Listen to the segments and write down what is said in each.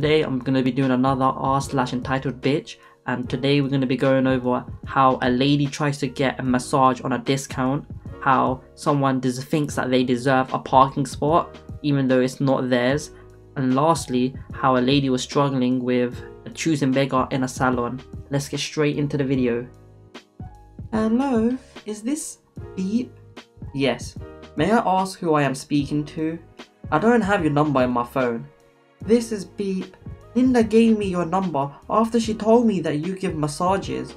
today I'm going to be doing another r/entitled bitch, and today we're going to be going over how a lady tries to get a massage on a discount, how someone thinks that they deserve a parking spot even though it's not theirs, and lastly how a lady was struggling with a choosing beggar in a salon. Let's get straight into the video. Hello, is this Beep? Yes. May I ask who I am speaking to? I don't have your number in my phone. This is Beep. Linda gave me your number after she told me that you give massages.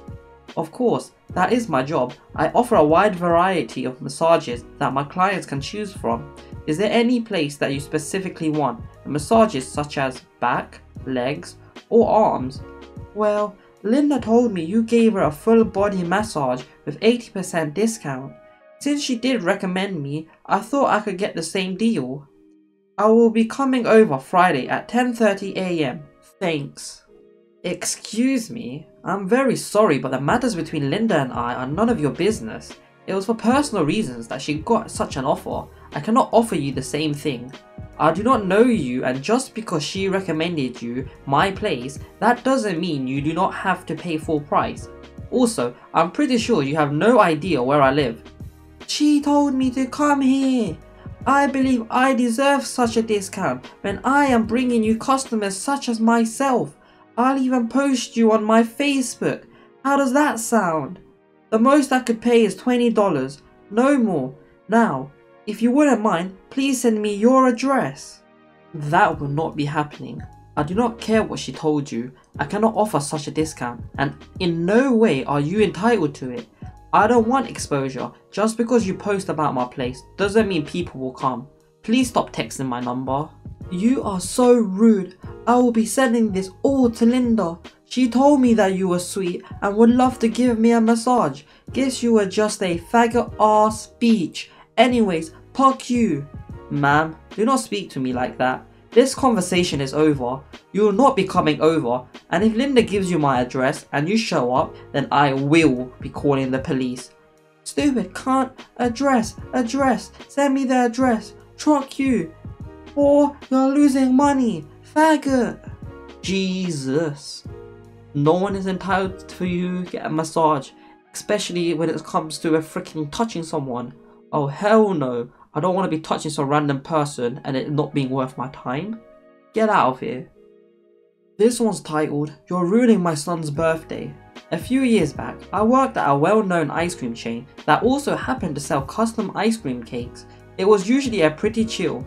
Of course, that is my job. I offer a wide variety of massages that my clients can choose from. Is there any place that you specifically want? Massages such as back, legs, or arms? Well, Linda told me you gave her a full body massage with 80% discount. Since she did recommend me, I thought I could get the same deal. I will be coming over Friday at 10:30 AM. Thanks. Excuse me, I'm very sorry, but the matters between Linda and I are none of your business. It was for personal reasons that she got such an offer. I cannot offer you the same thing. I do not know you, and just because she recommended you my place, that doesn't mean you do not have to pay full price. Also, I'm pretty sure you have no idea where I live. She told me to come here. I believe I deserve such a discount when I am bringing you customers such as myself. I'll even post you on my Facebook. How does that sound? The most I could pay is $20, no more. Now, if you wouldn't mind, please send me your address. That will not be happening. I do not care what she told you. I cannot offer such a discount, and in no way are you entitled to it. I don't want exposure. Just because you post about my place doesn't mean people will come. Please stop texting my number. You are so rude. I will be sending this all to Linda. She told me that you were sweet and would love to give me a massage. Guess you were just a faggot ass bitch. Anyways, fuck you. Ma'am, do not speak to me like that. This conversation is over. You will not be coming over, and if Linda gives you my address and you show up, then I will be calling the police. Stupid cunt. Address, send me the address. Truck you. Or you're losing money. Faggot. Jesus. No one is entitled to you get a massage, especially when it comes to a freaking touching someone. Oh hell no. I don't want to be touching some random person and it not being worth my time. Get out of here. This one's titled, You're Ruining My Son's Birthday. A few years back, I worked at a well-known ice cream chain that also happened to sell custom ice cream cakes. It was usually a pretty chill,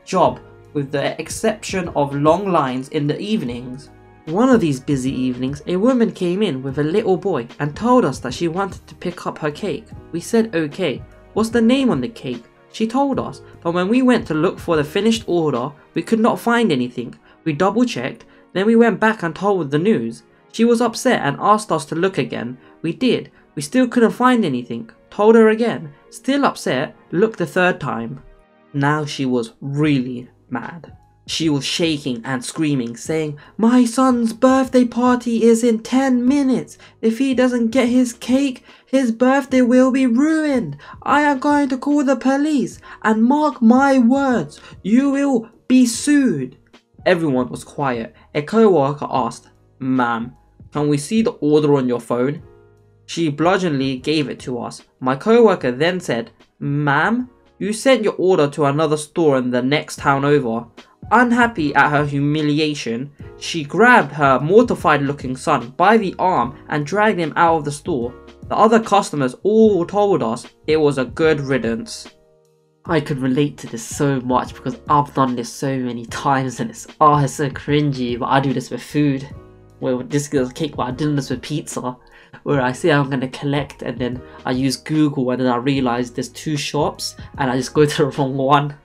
job, with the exception of long lines in the evenings. One of these busy evenings, a woman came in with a little boy and told us that she wanted to pick up her cake. We said okay. What's the name on the cake? She told us, but when we went to look for the finished order, we could not find anything. We double checked, then we went back and told the news. She was upset and asked us to look again. We did. We still couldn't find anything. Told her again. Still upset, looked the third time. Now she was really mad. She was shaking and screaming, saying, My son's birthday party is in 10 minutes. If he doesn't get his cake, his birthday will be ruined. I am going to call the police, and mark my words, you will be sued. Everyone was quiet. A co-worker asked, Ma'am, can we see the order on your phone? She bludgeoningly gave it to us. My co-worker then said, Ma'am, you sent your order to another store in the next town over. Unhappy at her humiliation, she grabbed her mortified looking son by the arm and dragged him out of the store. The other customers all told us it was a good riddance. I could relate to this so much because I've done this so many times and it's so cringy, but I do this with food. Well, this is cake, but I do this with pizza, where I say I'm going to collect and then I use Google and then I realise there's two shops and I just go to the wrong one.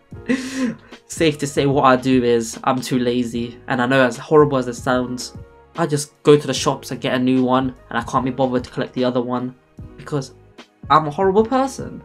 Safe to say what I do is I'm too lazy, and I know as horrible as it sounds, I just go to the shops and get a new one and I can't be bothered to collect the other one because I'm a horrible person.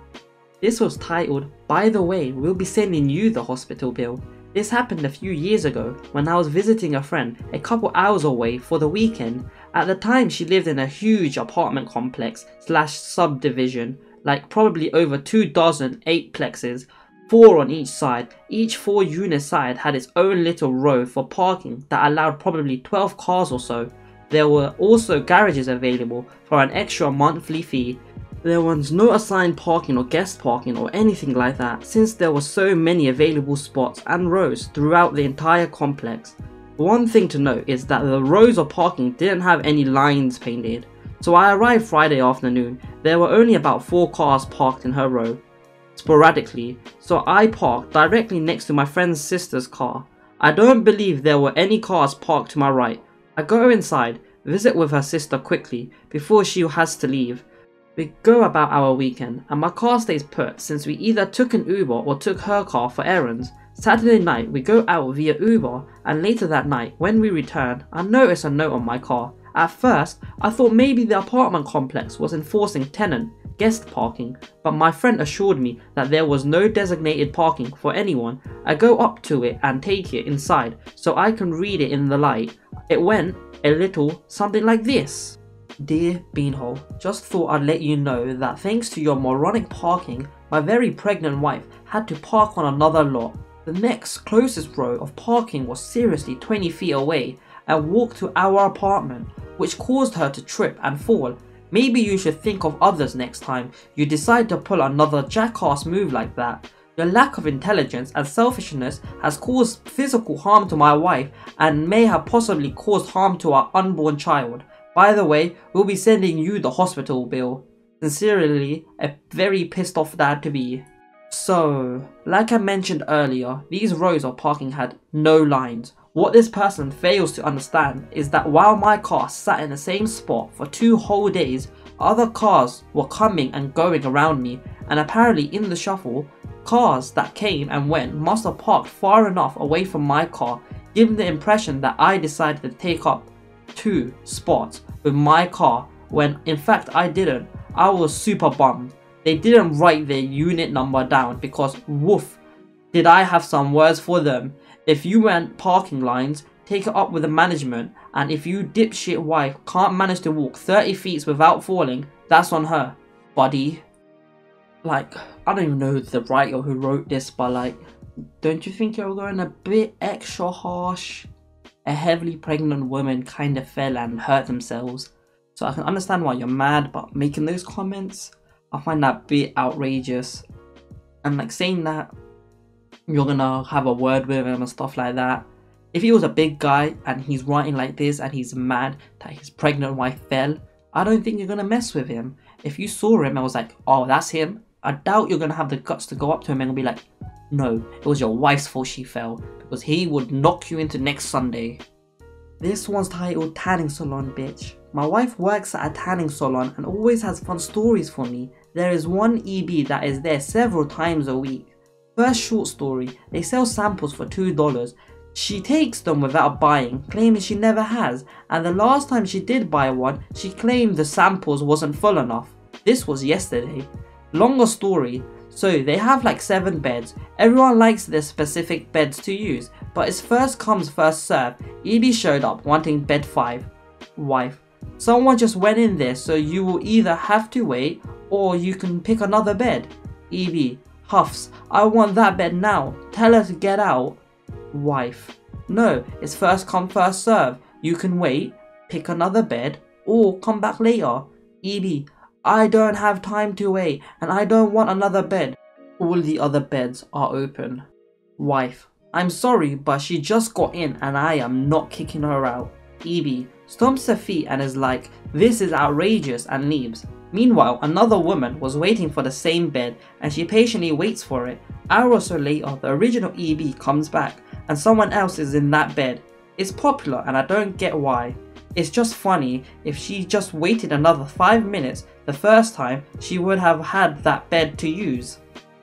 This was titled, By the way, we'll be sending you the hospital bill. This happened a few years ago when I was visiting a friend a couple hours away for the weekend. At the time she lived in a huge apartment complex / subdivision, like probably over 2 dozen 8-plexes. 4 on each side. Each 4-unit side had its own little row for parking that allowed probably 12 cars or so. There were also garages available for an extra monthly fee. There was no assigned parking or guest parking or anything like that, since there were so many available spots and rows throughout the entire complex. One thing to note is that the rows of parking didn't have any lines painted. So I arrived Friday afternoon. There were only about 4 cars parked in her row, sporadically, so I parked directly next to my friend's sister's car. I don't believe there were any cars parked to my right. I go inside, visit with her sister quickly before she has to leave. We go about our weekend, and my car stays put since we either took an Uber or took her car for errands. Saturday night we go out via Uber, and later that night when we return, I notice a note on my car. At first, I thought maybe the apartment complex was enforcing tenant guest parking, but my friend assured me that there was no designated parking for anyone. I go up to it and take it inside so I can read it in the light. It went a little something like this. Dear Beanhole, just thought I'd let you know that thanks to your moronic parking, my very pregnant wife had to park on another lot. The next closest row of parking was seriously 20 feet away and walk to our apartment, which caused her to trip and fall. Maybe you should think of others next time you decide to pull another jackass move like that. Your lack of intelligence and selfishness has caused physical harm to my wife and may have possibly caused harm to our unborn child. By the way, we'll be sending you the hospital bill. Sincerely, a very pissed off dad to be. So, like I mentioned earlier, these rows of parking had no lines. What this person fails to understand is that while my car sat in the same spot for 2 whole days, other cars were coming and going around me, and apparently in the shuffle, cars that came and went must have parked far enough away from my car, giving the impression that I decided to take up 2 spots with my car when in fact I didn't. I was super bummed. They didn't write their unit number down because woof, did I have some words for them. If you want parking lines, take it up with the management, and if you dipshit wife can't manage to walk 30 feet without falling, that's on her, buddy. Like, I don't even know the writer who wrote this, but like, don't you think you're going a bit extra harsh? A heavily pregnant woman kind of fell and hurt themselves, so I can understand why you're mad, but making those comments, I find that a bit outrageous. And like saying that you're gonna have a word with him and stuff like that. If he was a big guy and he's writing like this and he's mad that his pregnant wife fell, I don't think you're gonna mess with him. If you saw him and was like, oh, that's him, I doubt you're gonna have the guts to go up to him and be like, no, it was your wife's fault she fell, because he would knock you into next Sunday. This one's titled Tanning Salon Bitch. My wife works at a tanning salon and always has fun stories for me. There is one EB that is there several times a week. First short story, they sell samples for $2. She takes them without buying, claiming she never has, and the last time she did buy one, she claimed the samples wasn't full enough. This was yesterday. Longer story, so they have like 7 beds. Everyone likes their specific beds to use, but it's first comes first serve. EB showed up wanting bed 5. Wife, someone just went in there, so you will either have to wait or you can pick another bed. EB huffs, I want that bed now, tell her to get out. Wife, no, it's first come first serve. You can wait, pick another bed, or come back later. EB, I don't have time to wait and I don't want another bed. All the other beds are open. Wife, I'm sorry, but she just got in and I am not kicking her out. EB stomps her feet and is like, this is outrageous, and leaves. Meanwhile, another woman was waiting for the same bed and she patiently waits for it. An hour or so later, the original EB comes back and someone else is in that bed. It's popular and I don't get why. It's just funny, if she just waited another 5 minutes the first time, she would have had that bed to use.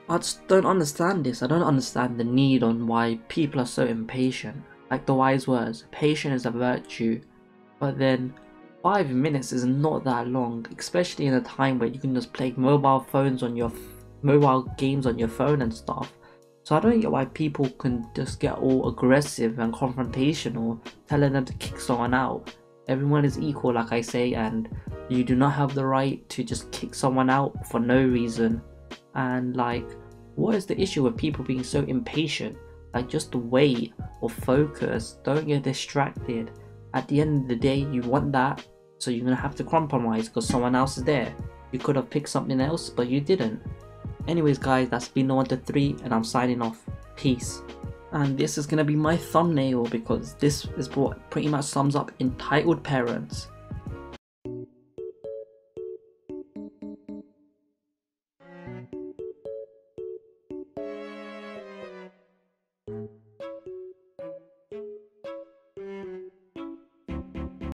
I just don't understand this. I don't understand the need on why people are so impatient. Like the wise words, patience is a virtue. But then 5 minutes is not that long, especially in a time where you can just play mobile games on your phone and stuff. So I don't get why people can just get all aggressive and confrontational, telling them to kick someone out. Everyone is equal, like I say, and you do not have the right to just kick someone out for no reason. And like, What is the issue with people being so impatient? Like, just wait or focus, don't get distracted. At the end of the day, you want that, so you're gonna have to compromise because someone else is there. You could have picked something else, but you didn't. Anyways guys, that's been the 1 to 3 and I'm signing off. Peace. And this is gonna be my thumbnail because this is what pretty much sums up entitled parents.